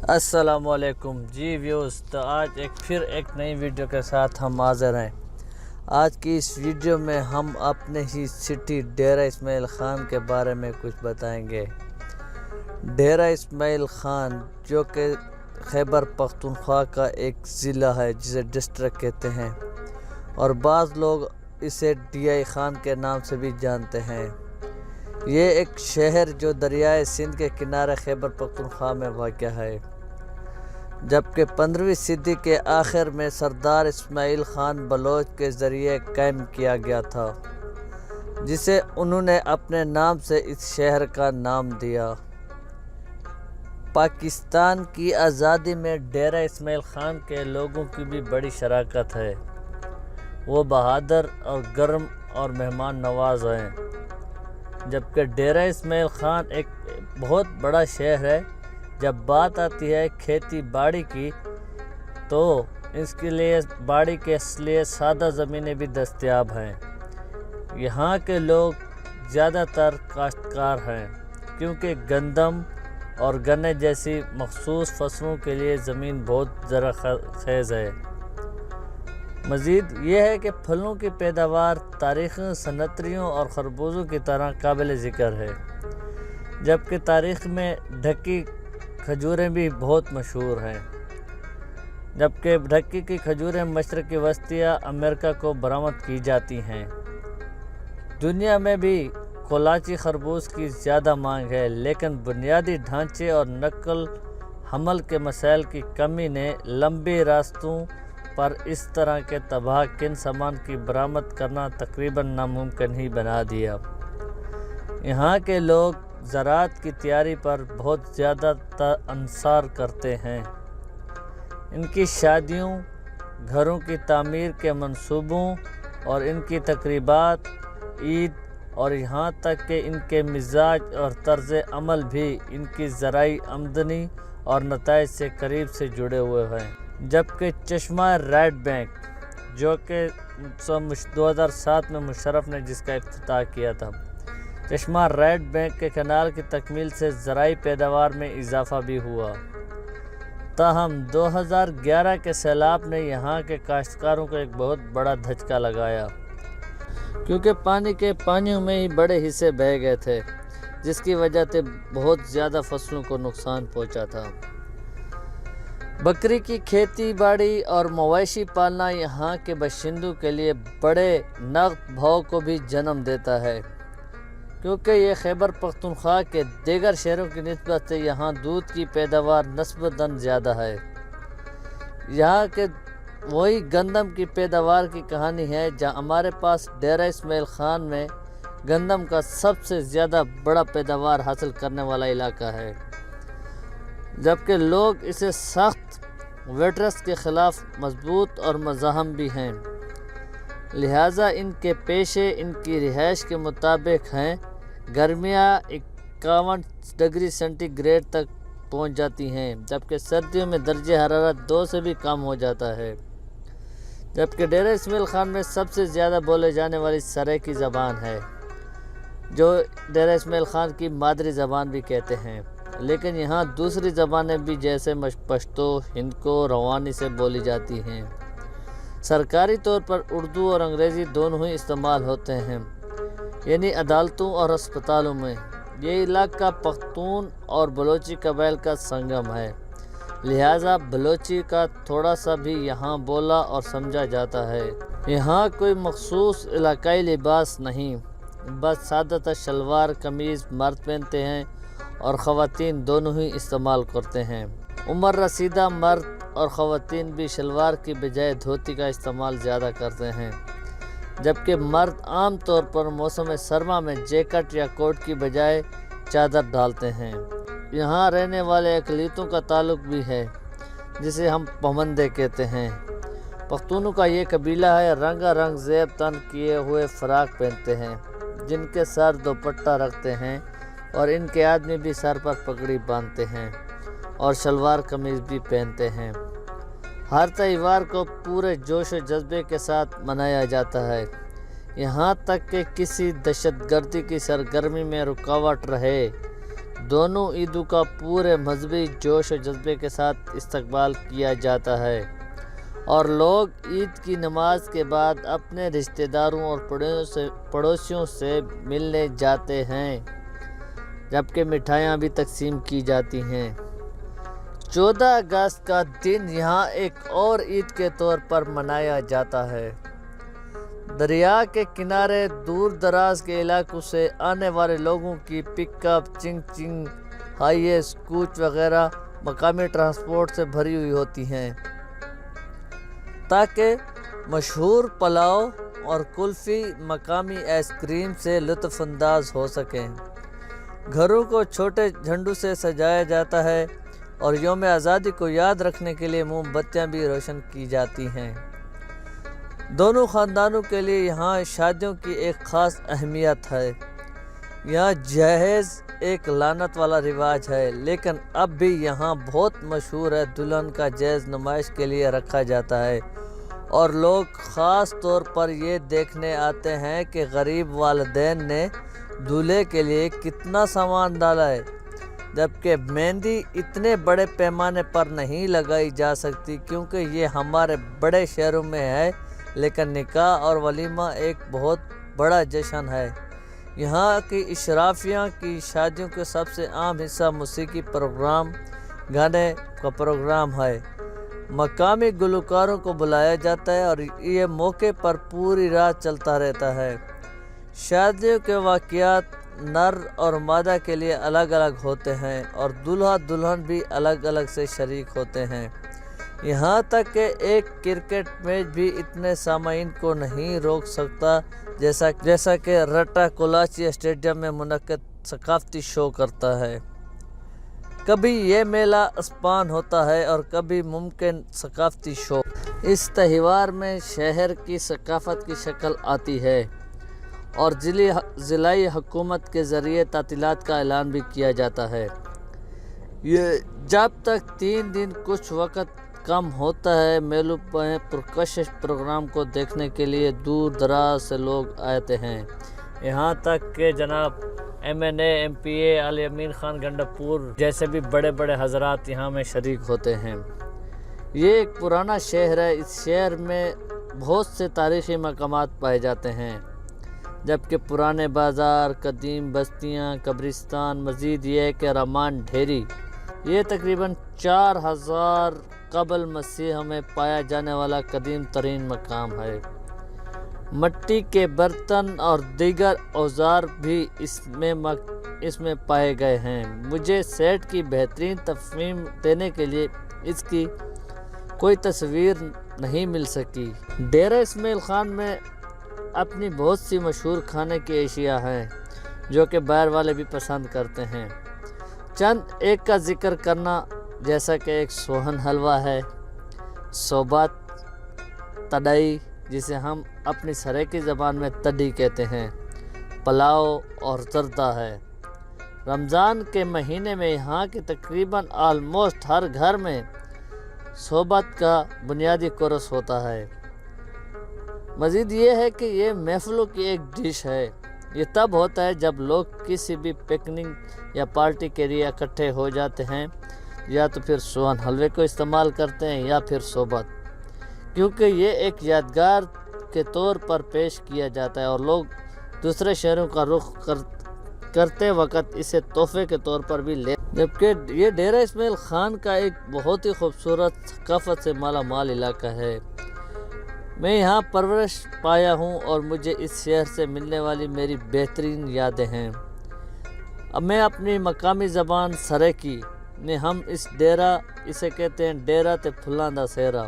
السلام علیکم جی ویوز، تو آج پھر ایک نئی ویڈیو کے ساتھ ہم حاضر ہیں۔ آج کی اس ویڈیو میں ہم اپنے ہی سٹی ڈیرہ اسماعیل خان کے بارے میں کچھ بتائیں گے۔ ڈیرہ اسماعیل خان جو کہ خیبر پختونخوا کا ایک ضلع ہے جسے ڈسٹرکٹ کہتے ہیں، اور بعض لوگ اسے ڈی آئی خان کے نام سے بھی جانتے ہیں۔ یہ ایک شہر جو دریائے سندھ کے کنارے خیبر پختونخوا میں واقع ہے، جبکہ 15ویں صدی کے آخر میں سردار اسماعیل خان بلوچ کے ذریعے قائم کیا گیا تھا، جسے انہوں نے اپنے نام سے اس شہر کا نام دیا۔ پاکستان کی آزادی میں ڈیرہ اسماعیل خان کے لوگوں کی بھی بڑی شراکت ہے۔ وہ بہادر اور گرم اور مہمان نواز ہیں، جبکہ ڈیرہ اسماعیل خان ایک بہت بڑا شہر ہے۔ جب بات آتی ہے کھیتی باڑی کی تو اس کے لیے باڑی کے لیے سادہ زمینیں بھی دستیاب ہیں۔ یہاں کے لوگ زیادہ تر کاشتکار ہیں، کیونکہ گندم اور گنے جیسی مخصوص فصلوں کے لیے زمین بہت زرخیز ہے۔ مزید یہ ہے کہ پھلوں کی پیداوار تاریخی صنعتریوں اور خربوزوں کی طرح قابل ذکر ہے، جبکہ تاریخ میں ڈھکی کھجوریں بھی بہت مشہور ہیں، جبکہ ڈھکی کی کھجوریں مشرقی وسطی امریکہ کو برآمد کی جاتی ہیں۔ دنیا میں بھی کولاچی خربوز کی زیادہ مانگ ہے، لیکن بنیادی ڈھانچے اور نقل حمل کے مسائل کی کمی نے لمبے راستوں پر اس طرح کے تباہ کن سامان کی برآمد کرنا تقریباً ناممکن ہی بنا دیا۔ یہاں کے لوگ زراعت کی تیاری پر بہت زیادہ انحصار کرتے ہیں۔ ان کی شادیوں، گھروں کی تعمیر کے منصوبوں اور ان کی تقریبات، عید اور یہاں تک کہ ان کے مزاج اور طرز عمل بھی ان کی زرعی آمدنی اور نتائج سے قریب سے جڑے ہوئے ہیں۔ جبکہ چشمہ ریڈ بینک، جو کہ 2007 میں مشرف نے جس کا افتتاح کیا تھا، چشمہ ریڈ بینک کے کنال کی تکمیل سے زرعی پیداوار میں اضافہ بھی ہوا۔ تاہم 2011 کے سیلاب نے یہاں کے کاشتکاروں کو ایک بہت بڑا دھچکا لگایا، کیونکہ پانی کے پانیوں میں ہی بڑے حصے بہہ گئے تھے، جس کی وجہ سے بہت زیادہ فصلوں کو نقصان پہنچا تھا۔ بکری کی کھیتی باڑی اور مویشی پالنا یہاں کے باشندوں کے لیے بڑے نقد بھاؤ کو بھی جنم دیتا ہے، کیونکہ یہ خیبر پختونخوا کے دیگر شہروں کی نسبت سے یہاں دودھ کی پیداوار نسبتاً زیادہ ہے۔ یہاں کے وہی گندم کی پیداوار کی کہانی ہے، جہاں ہمارے پاس ڈیرہ اسماعیل خان میں گندم کا سب سے زیادہ بڑا پیداوار حاصل کرنے والا علاقہ ہے، جبکہ لوگ اسے سخت ویٹرس کے خلاف مضبوط اور مزاحم بھی ہیں، لہٰذا ان کے پیشے ان کی رہائش کے مطابق ہیں۔ گرمیاں 51 ڈگری سینٹی گریڈ تک پہنچ جاتی ہیں، جبکہ سردیوں میں درجہ حرارت 2 سے بھی کم ہو جاتا ہے۔ جبکہ ڈیرہ اسماعیل خان میں سب سے زیادہ بولے جانے والی سرائیکی زبان ہے، جو ڈیرہ اسماعیل خان کی مادری زبان بھی کہتے ہیں، لیکن یہاں دوسری زبانیں بھی جیسے پشتو، ہندکو، روانی سے بولی جاتی ہیں۔ سرکاری طور پر اردو اور انگریزی دونوں ہی استعمال ہوتے ہیں، یعنی عدالتوں اور ہسپتالوں میں۔ یہ علاقہ پختون اور بلوچی قبائل کا سنگم ہے، لہٰذا بلوچی کا تھوڑا سا بھی یہاں بولا اور سمجھا جاتا ہے۔ یہاں کوئی مخصوص علاقائی لباس نہیں، بس سادہ تر شلوار قمیض مرد پہنتے ہیں اور خواتین دونوں ہی استعمال کرتے ہیں۔ عمر رسیدہ مرد اور خواتین بھی شلوار کی بجائے دھوتی کا استعمال زیادہ کرتے ہیں، جبکہ مرد عام طور پر موسم سرما میں جیکٹ یا کوٹ کی بجائے چادر ڈالتے ہیں۔ یہاں رہنے والے اقلیتوں کا تعلق بھی ہے، جسے ہم پمندے کہتے ہیں۔ پختونوں کا یہ قبیلہ ہے، رنگا رنگ زیب تن کیے ہوئے فراق پہنتے ہیں، جن کے سر دوپٹہ رکھتے ہیں، اور ان کے آدمی بھی سر پر پگڑی باندھتے ہیں اور شلوار قمیض بھی پہنتے ہیں۔ ہر تہوار کو پورے جوش و جذبے کے ساتھ منایا جاتا ہے، یہاں تک کہ کسی دہشت گردی کی سرگرمی میں رکاوٹ رہے دونوں عیدوں کا پورے مذہبی جوش و جذبے کے ساتھ استقبال کیا جاتا ہے اور لوگ عید کی نماز کے بعد اپنے رشتہ داروں اور پڑوسیوں سے ملنے جاتے ہیں، جبکہ مٹھائیاں بھی تقسیم کی جاتی ہیں۔ 14 اگست کا دن یہاں ایک اور عید کے طور پر منایا جاتا ہے۔ دریا کے کنارے دور دراز کے علاقوں سے آنے والے لوگوں کی پک اپ، چنگ چنگ، ہائیس، کوچ وغیرہ مقامی ٹرانسپورٹ سے بھری ہوئی ہوتی ہیں تاکہ مشہور پلاؤ اور کلفی، مقامی آئس کریم سے لطف انداز ہو سکیں۔ گھروں کو چھوٹے جھنڈوں سے سجایا جاتا ہے اور یوم آزادی کو یاد رکھنے کے لیے موم بتیاں بھی روشن کی جاتی ہیں۔ دونوں خاندانوں کے لیے یہاں شادیوں کی ایک خاص اہمیت ہے۔ یہاں جہیز ایک لعنت والا رواج ہے، لیکن اب بھی یہاں بہت مشہور ہے۔ دلہن کا جہیز نمائش کے لیے رکھا جاتا ہے اور لوگ خاص طور پر یہ دیکھنے آتے ہیں کہ غریب والدین نے دولہے کے لیے کتنا سامان ڈالا ہے، جبکہ مہندی اتنے بڑے پیمانے پر نہیں لگائی جا سکتی کیونکہ یہ ہمارے بڑے شہروں میں ہے، لیکن نکاح اور ولیمہ ایک بہت بڑا جشن ہے۔ یہاں کی اشرافیہ کی شادیوں کا سب سے عام حصہ موسیقی پروگرام، گانے کا پروگرام ہے۔ مقامی گلوکاروں کو بلایا جاتا ہے اور یہ موقع پر پوری رات چلتا رہتا ہے۔ شادیوں کے واقعات نر اور مادہ کے لیے الگ الگ ہوتے ہیں اور دولہا دلہن بھی الگ الگ سے شریک ہوتے ہیں۔ یہاں تک کہ ایک کرکٹ میچ بھی اتنے سامعین کو نہیں روک سکتا جیسا کہ رٹا کولاچی اسٹیڈیم میں منعقد ثقافتی شو کرتا ہے۔ کبھی یہ میلہ اسپان ہوتا ہے اور کبھی ممکن ثقافتی شو۔ اس تہوار میں شہر کی ثقافت کی شکل آتی ہے اور ضلعی حکومت کے ذریعے تعطیلات کا اعلان بھی کیا جاتا ہے۔ یہ جب تک 3 دن کچھ وقت کم ہوتا ہے۔ میلوں میں پرکشش پروگرام کو دیکھنے کے لیے دور دراز سے لوگ آتے ہیں، یہاں تک کہ جناب MNA MPA علی امین خان گنڈاپور جیسے بھی بڑے بڑے حضرات یہاں میں شریک ہوتے ہیں۔ یہ ایک پرانا شہر ہے۔ اس شہر میں بہت سے تاریخی مقامات پائے جاتے ہیں، جبکہ پرانے بازار، قدیم بستیاں، قبرستان، مزید یہ کہ رامان ڈھیری، یہ تقریباً 4000 قبل مسیح میں پایا جانے والا قدیم ترین مقام ہے۔ مٹی کے برتن اور دیگر اوزار بھی اس میں پائے گئے ہیں۔ مجھے سیٹ کی بہترین تفہیم دینے کے لیے اس کی کوئی تصویر نہیں مل سکی۔ ڈیرہ اسماعیل خان میں اپنی بہت سی مشہور کھانے کی اشیاء ہیں جو کہ باہر والے بھی پسند کرتے ہیں۔ چند ایک کا ذکر کرنا، جیسا کہ ایک سوہن حلوہ ہے، صوبات تڈائی جسے ہم اپنی سریکی زبان میں تڈی کہتے ہیں، پلاؤ اور زردہ ہے۔ رمضان کے مہینے میں یہاں کے تقریباً آلموسٹ ہر گھر میں صوبات کا بنیادی کورس ہوتا ہے۔ مزید یہ ہے کہ یہ محفلوں کی ایک ڈش ہے۔ یہ تب ہوتا ہے جب لوگ کسی بھی پکنک یا پارٹی کے لیے اکٹھے ہو جاتے ہیں، یا تو پھر سوہن حلوے کو استعمال کرتے ہیں یا پھر صوبات، کیونکہ یہ ایک یادگار کے طور پر پیش کیا جاتا ہے اور لوگ دوسرے شہروں کا رخ کرتے وقت اسے تحفے کے طور پر بھی لے، جبکہ یہ ڈیرہ اسماعیل خان کا ایک بہت ہی خوبصورت ثقافت سے مالا مال علاقہ ہے۔ میں یہاں پرورش پایا ہوں اور مجھے اس شہر سے ملنے والی میری بہترین یادیں ہیں۔ اب میں اپنی مقامی زبان سریکی میں ہم اسے کہتے ہیں ڈیرہ تے پھلاں دا سہرا،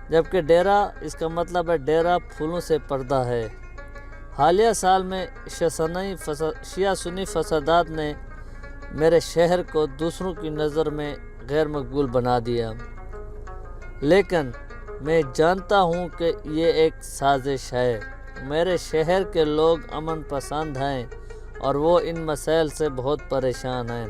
جبکہ ڈیرہ اس کا مطلب ہے ڈیرہ پھولوں سے پردہ ہے۔ حالیہ سال میں شیعہ سنی فسادات نے میرے شہر کو دوسروں کی نظر میں غیر مقبول بنا دیا، لیکن میں جانتا ہوں کہ یہ ایک سازش ہے۔ میرے شہر کے لوگ امن پسند ہیں اور وہ ان مسائل سے بہت پریشان ہیں۔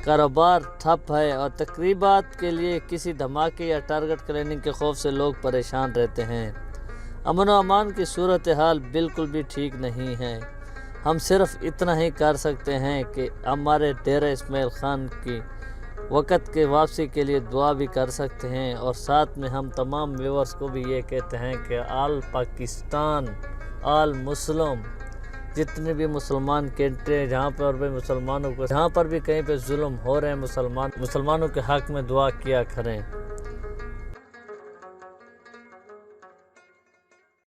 کاروبار ٹھپ ہے اور تقریبات کے لیے کسی دھماکے یا ٹارگٹ کلیننگ کے خوف سے لوگ پریشان رہتے ہیں۔ امن و امان کی صورتحال بالکل بھی ٹھیک نہیں ہے۔ ہم صرف اتنا ہی کر سکتے ہیں کہ ہمارے ڈیرہ اسماعیل خان کی وقت کے واپسی کے لیے دعا بھی کر سکتے ہیں، اور ساتھ میں ہم تمام ویورز کو بھی یہ کہتے ہیں کہ آل پاکستان، آل مسلم، جتنے بھی مسلمان کنٹری جہاں پر بھی مسلمانوں کو، جہاں پر بھی کہیں پہ ظلم ہو رہے ہیں مسلمانوں کے حق میں دعا کیا کریں۔